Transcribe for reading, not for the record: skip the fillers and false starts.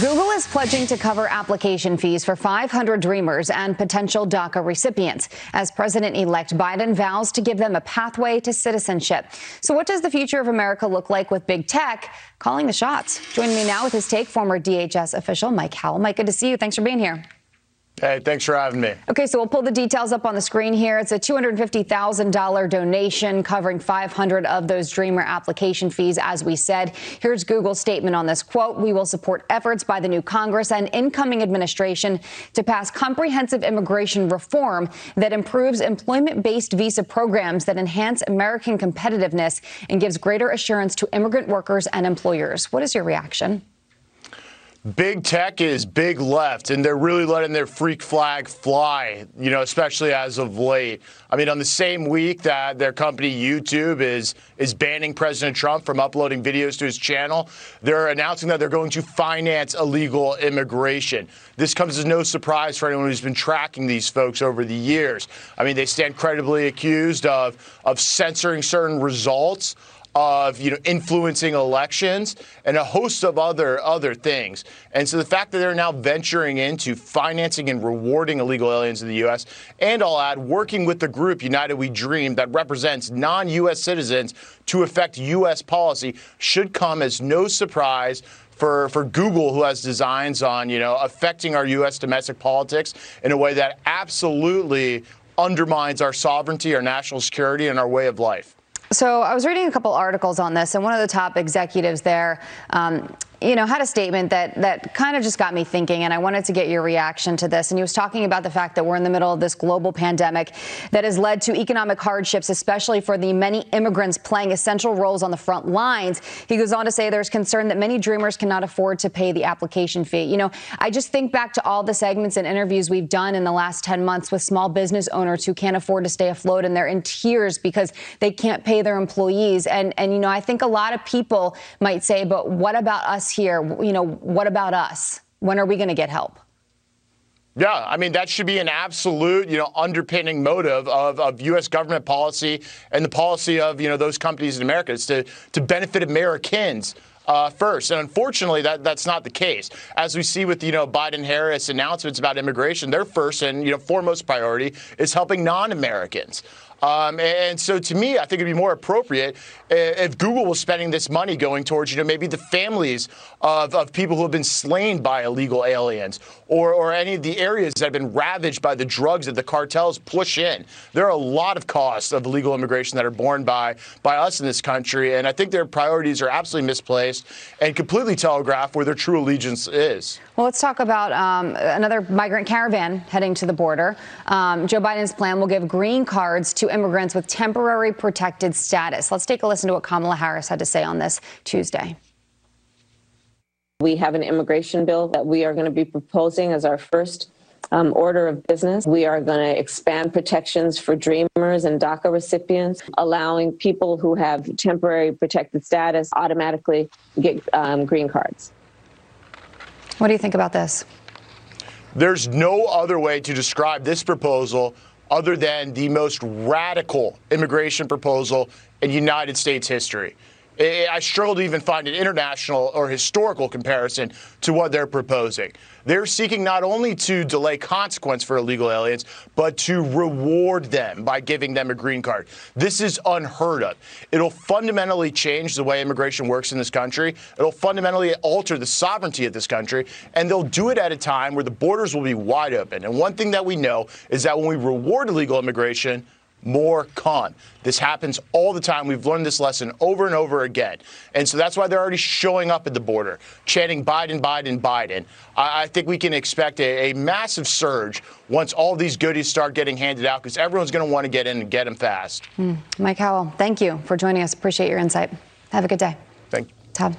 Google is pledging to cover application fees for 500 Dreamers and potential DACA recipients as President-elect Biden vows to give them a pathway to citizenship. So what does the future of America look like with big tech calling the shots? Joining me now with his take, former DHS official Mike Howell. Mike, good to see you. Thanks for being here. Hey, thanks for having me. Okay, so we'll pull the details up on the screen here. It's a $250,000 donation covering 500 of those Dreamer application fees, as we said. Here's Google's statement on this. Quote, "We will support efforts by the new Congress and incoming administration to pass comprehensive immigration reform that improves employment-based visa programs that enhance American competitiveness and gives greater assurance to immigrant workers and employers." What is your reaction? Big tech is big left, and they're really letting their freak flag fly, especially as of late. I mean, on the same week that their company YouTube is banning President Trump from uploading videos to his channel, they're announcing that they're going to finance illegal immigration. This comes as no surprise for anyone who's been tracking these folks over the years. I mean, they stand credibly accused of censoring certain results, of influencing elections, and a host of other things. And so the fact that they're now venturing into financing and rewarding illegal aliens in the U.S., and I'll add, working with the group United We Dream that represents non-U.S. citizens to affect U.S. policy, should come as no surprise for Google, who has designs on affecting our U.S. domestic politics in a way that absolutely undermines our sovereignty, our national security, and our way of life. So I was reading a couple articles on this, and one of the top executives there, had a statement that kind of just got me thinking, and I wanted to get your reaction to this. And he was talking about the fact that we're in the middle of this global pandemic that has led to economic hardships, especially for the many immigrants playing essential roles on the front lines. He goes on to say there's concern that many Dreamers cannot afford to pay the application fee. I just think back to all the segments and interviews we've done in the last 10 months with small business owners who can't afford to stay afloat, and they're in tears because they can't pay their employees. And I think a lot of people might say, but what about us here? What about us? When are we going to get help? Yeah, I mean, that should be an absolute, underpinning motive of U.S. government policy and the policy of, those companies in America. It's to benefit Americans first. And unfortunately, that's not the case. As we see with, BidenHarris announcements about immigration, their first and, foremost priority is helping non-Americans. And so to me, I think it'd be more appropriate if Google was spending this money going towards, maybe the families of people who have been slain by illegal aliens or any of the areas that have been ravaged by the drugs that the cartels push in. There are a lot of costs of illegal immigration that are borne by us in this country. And I think their priorities are absolutely misplaced and completely telegraph where their true allegiance is. Well, let's talk about another migrant caravan heading to the border. Joe Biden's plan will give green cards to immigrants with temporary protected status. Let's take a listen to what Kamala Harris had to say on this Tuesday. We have an immigration bill that we are going to be proposing as our first order of business. We are going to expand protections for Dreamers and DACA recipients, allowing people who have temporary protected status automatically get green cards. What do you think about this? There's no other way to describe this proposal other than the most radical immigration proposal in United States history. I struggle to even find an international or historical comparison to what they're proposing. They're seeking not only to delay consequence for illegal aliens, but to reward them by giving them a green card. This is unheard of. It'll fundamentally change the way immigration works in this country. It'll fundamentally alter the sovereignty of this country, and they'll do it at a time where the borders will be wide open. And one thing that we know is that when we reward illegal immigration, more come. This happens all the time. We've learned this lesson over and over again. And so that's why they're already showing up at the border, chanting Biden, Biden, Biden. I think we can expect a massive surge once all these goodies start getting handed out, because everyone's going to want to get in and get them fast. Mike Howell, thank you for joining us. Appreciate your insight. Have a good day. Thank you. Todd.